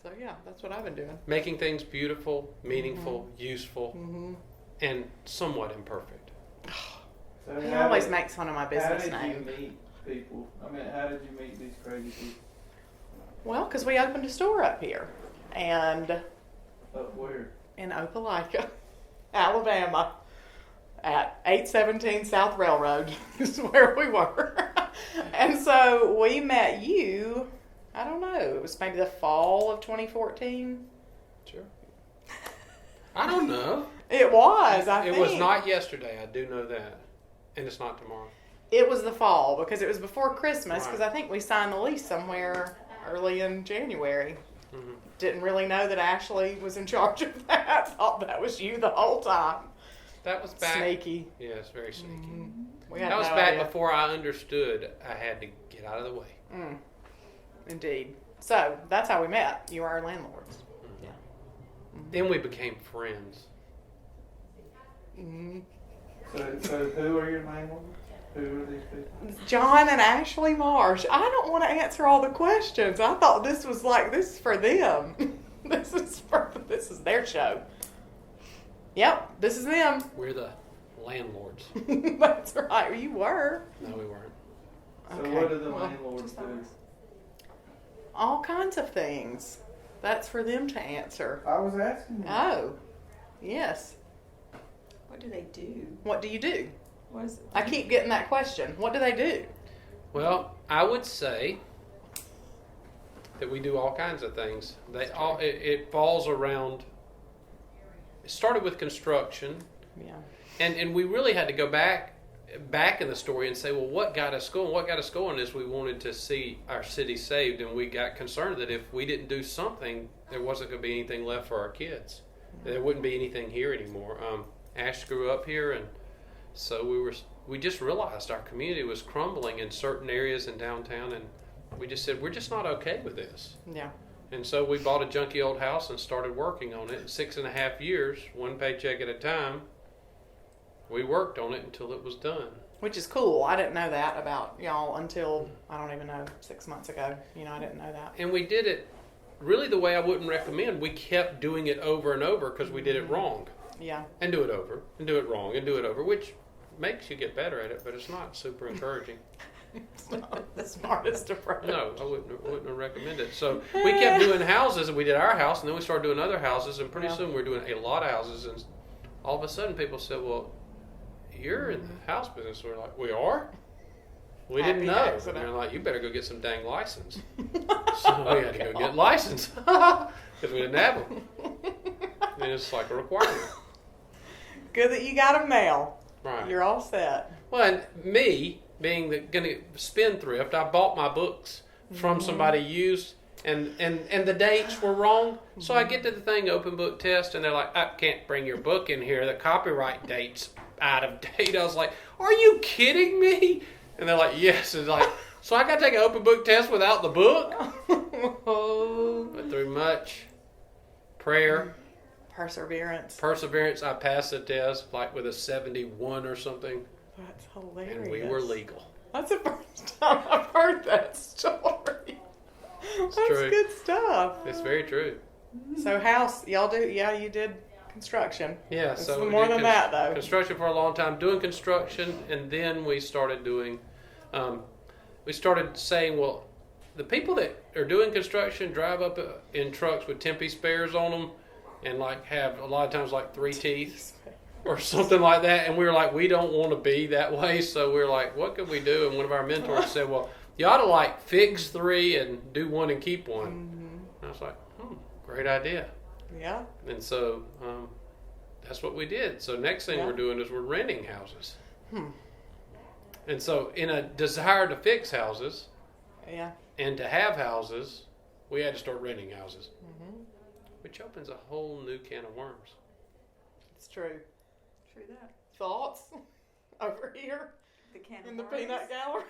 So yeah, that's what I've been doing. Making things beautiful, meaningful, useful, and somewhat imperfect. So He always makes fun of my business name. How name. did you meet people? I mean, how did you meet these crazy people? Well, because we opened a store up here, and Up where? in Opelika, Alabama, at 817 South Railroad is where we were. And so we met you, I don't know, it was maybe the fall of 2014. Sure. I don't know. It was, I think. It was not yesterday, I do know that. And it's not tomorrow. It was the fall because it was before Christmas, because Right. I think we signed the lease somewhere early in January. Mm-hmm. Didn't really know that Ashley was in charge of that. Thought that was you the whole time. That was back. Sneaky. Yes, very sneaky. We had That was no back idea. before I understood I had to get out of the way. Indeed. So that's how we met. You were our landlords. Yeah. Then we became friends. So who are your landlords? Who are these people? John and Ashley Marsh. I don't want to answer all the questions. I thought this was like, this is for them. This is their show. Yep, this is them. We're the landlords. That's right. You were. No, we weren't. So Okay. what do the Well, landlords just do? all kinds of things. That's for them to answer. I was asking you. Oh, yes. What do they do? What do you do? What is it? I keep getting that question. What do they do? Well, I would say that we do all kinds of things. It falls around. It started with construction, Yeah. and we really had to go back in the story and say, well, what got us going? What got us going is we wanted to see our city saved, and we got concerned that if we didn't do something, there wasn't going to be anything left for our kids. There wouldn't be anything here anymore. Ash grew up here, and so we just realized our community was crumbling in certain areas in downtown, and we just said, we're just not okay with this. Yeah. And so we bought a junky old house and started working on it. In 6.5 years, one paycheck at a time, we worked on it until it was done. Which is cool. I didn't know that about y'all until, I don't even know, 6 months ago. I didn't know that. And we did it really the way I wouldn't recommend. We kept doing it over and over because we did it wrong. Yeah. And do it over, and do it wrong, and do it over, which makes you get better at it, but it's not super encouraging. It's not the smartest approach. No, I wouldn't recommend it. So we kept doing houses, and we did our house, and then we started doing other houses, and pretty soon we were doing a lot of houses, and all of a sudden people said, well, you're in the house business. We're like, we are? We didn't know. Accident. And they're like, you better go get some dang license. So we had to go get license because we didn't have them. And it's like a requirement. Good that you got a mail. Right. You're all set. Well, and me being gonna spendthrift, I bought my books from somebody used, and the dates were wrong. So I get to the thing, open book test, and they're like, I can't bring your book in here. The copyright date's out of date. I was like, are you kidding me? And they're like, yes. It's like, so I got to take an open book test without the book? But through much prayer, Perseverance. I passed the test like with a 71 or something, That's hilarious. and we were legal. That's the first time I've heard that story. That's true. good stuff. It's very true. So house, y'all do, you did construction. Yeah, It's so we more did than that, though. Construction for a long time, doing construction, and then we started doing. We started saying, well, the people that are doing construction drive up in trucks with Tempe spares on them, and like have a lot of times like 3 teeth or something like that. And we were like, we don't want to be that way, so we were like, what could we do? And one of our mentors said, well, you ought to like fix 3 and do 1 and keep 1. And I was like, great idea. Yeah. And so that's what we did. So next thing we're doing is we're renting houses. And so in a desire to fix houses Yeah. and to have houses, we had to start renting houses, which opens a whole new can of worms. It's true. True that. Thoughts over here The can of in the worms. peanut gallery?